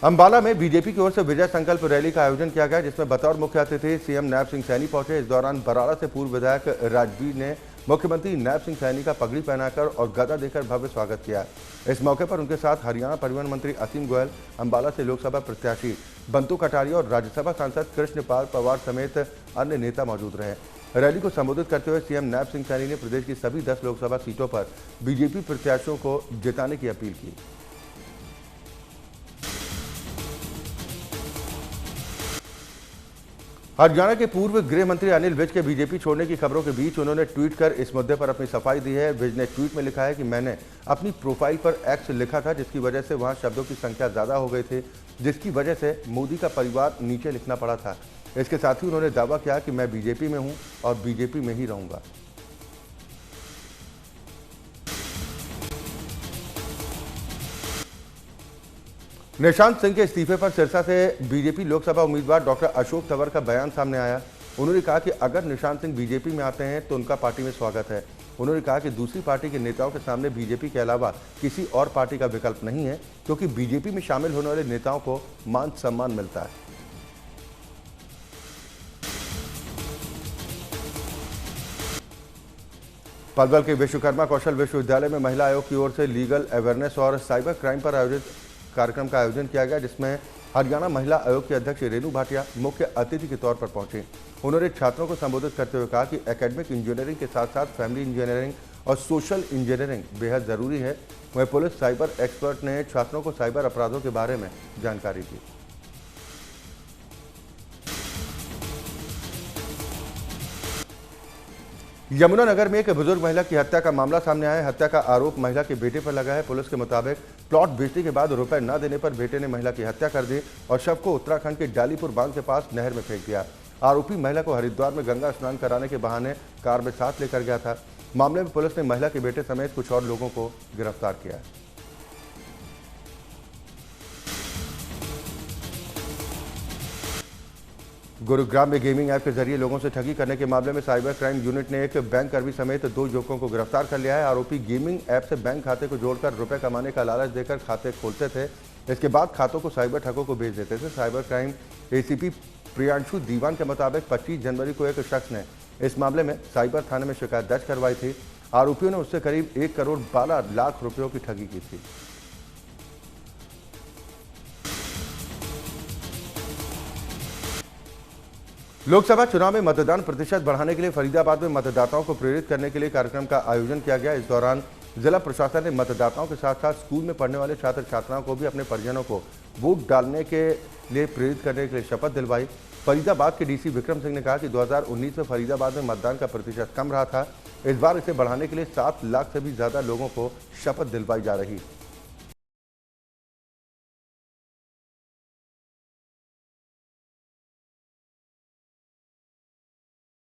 अंबाला में बीजेपी की ओर से विजय संकल्प रैली का आयोजन किया गया, जिसमें बतौर मुख्य अतिथि सीएम नैब सिंह सैनी पहुंचे। इस दौरान बराड़ा से पूर्व विधायक राजवीर ने मुख्यमंत्री नैब सिंह सैनी का पगड़ी पहनाकर और गदा देकर भव्य स्वागत किया। इस मौके पर उनके साथ हरियाणा परिवहन मंत्री असीम गोयल, अंबाला से लोकसभा प्रत्याशी बंतु कटारिया और राज्यसभा सांसद कृष्णपाल पवार समेत अन्य नेता मौजूद रहे। रैली को संबोधित करते हुए सीएम नैब सिंह सैनी ने प्रदेश की सभी 10 लोकसभा सीटों पर बीजेपी प्रत्याशियों को जिताने की अपील की। हरियाणा के पूर्व गृह मंत्री अनिल विज के बीजेपी छोड़ने की खबरों के बीच उन्होंने ट्वीट कर इस मुद्दे पर अपनी सफाई दी है। विज ने ट्वीट में लिखा है कि मैंने अपनी प्रोफाइल पर एक्स लिखा था, जिसकी वजह से वहां शब्दों की संख्या ज्यादा हो गई थी, जिसकी वजह से मोदी का परिवार नीचे लिखना पड़ा था। इसके साथ ही उन्होंने दावा किया कि मैं बीजेपी में हूं और बीजेपी में ही रहूंगा। निशांत सिंह के इस्तीफे पर सिरसा से बीजेपी लोकसभा उम्मीदवार डॉक्टर अशोक तंवर का बयान सामने आया। उन्होंने कहा कि अगर निशांत सिंह बीजेपी में आते हैं तो उनका पार्टी में स्वागत है। उन्होंने कहा कि दूसरी पार्टी के नेताओं के सामने बीजेपी के अलावा किसी और पार्टी का विकल्प नहीं है, क्योंकि बीजेपी में शामिल होने वाले नेताओं को मान सम्मान मिलता है। पलवल के विश्वकर्मा कौशल विश्वविद्यालय में महिला आयोग की ओर से लीगल अवेयरनेस और साइबर क्राइम पर आयोजित कार्यक्रम का आयोजन किया गया, जिसमें हरियाणा महिला आयोग की अध्यक्ष रेणु भाटिया मुख्य अतिथि के तौर पर पहुंची। उन्होंने छात्रों को संबोधित करते हुए कहा कि एकेडमिक इंजीनियरिंग के साथ साथ फैमिली इंजीनियरिंग और सोशल इंजीनियरिंग बेहद जरूरी है। वहीं पुलिस साइबर एक्सपर्ट ने छात्रों को साइबर अपराधों के बारे में जानकारी दी। यमुनानगर में एक बुजुर्ग महिला की हत्या का मामला सामने आया है। हत्या का आरोप महिला के बेटे पर लगा है। पुलिस के मुताबिक प्लॉट बेचने के बाद रुपए न देने पर बेटे ने महिला की हत्या कर दी और शव को उत्तराखंड के डालीपुर बांध के पास नहर में फेंक दिया। आरोपी महिला को हरिद्वार में गंगा स्नान कराने के बहाने कार में साथ लेकर गया था। मामले में पुलिस ने महिला के बेटे समेत कुछ और लोगों को गिरफ्तार किया है। गुरुग्राम में गेमिंग ऐप के जरिए लोगों से ठगी करने के मामले में साइबर क्राइम यूनिट ने एक बैंक कर्मी समेत 2 युवकों को गिरफ्तार कर लिया है। आरोपी गेमिंग ऐप से बैंक खाते को जोड़कर रुपए कमाने का लालच देकर खाते खोलते थे। इसके बाद खातों को साइबर ठगों को बेच देते थे। साइबर क्राइम एसीपी प्रियांशु दीवान के मुताबिक 25 जनवरी को एक शख्स ने इस मामले में साइबर थाने में शिकायत दर्ज करवाई थी। आरोपियों ने उससे करीब 1 करोड़ 12 लाख रुपयों की ठगी की थी। लोकसभा चुनाव में मतदान प्रतिशत बढ़ाने के लिए फरीदाबाद में मतदाताओं को प्रेरित करने के लिए कार्यक्रम का आयोजन किया गया। इस दौरान जिला प्रशासन ने मतदाताओं के साथ साथ स्कूल में पढ़ने वाले छात्र छात्राओं को भी अपने परिजनों को वोट डालने के लिए प्रेरित करने के लिए शपथ दिलवाई। फरीदाबाद के डीसी विक्रम सिंह ने कहा कि 2019 में फरीदाबाद में मतदान का प्रतिशत कम रहा था। इस बार इसे बढ़ाने के लिए 7 लाख से भी ज्यादा लोगों को शपथ दिलवाई जा रही।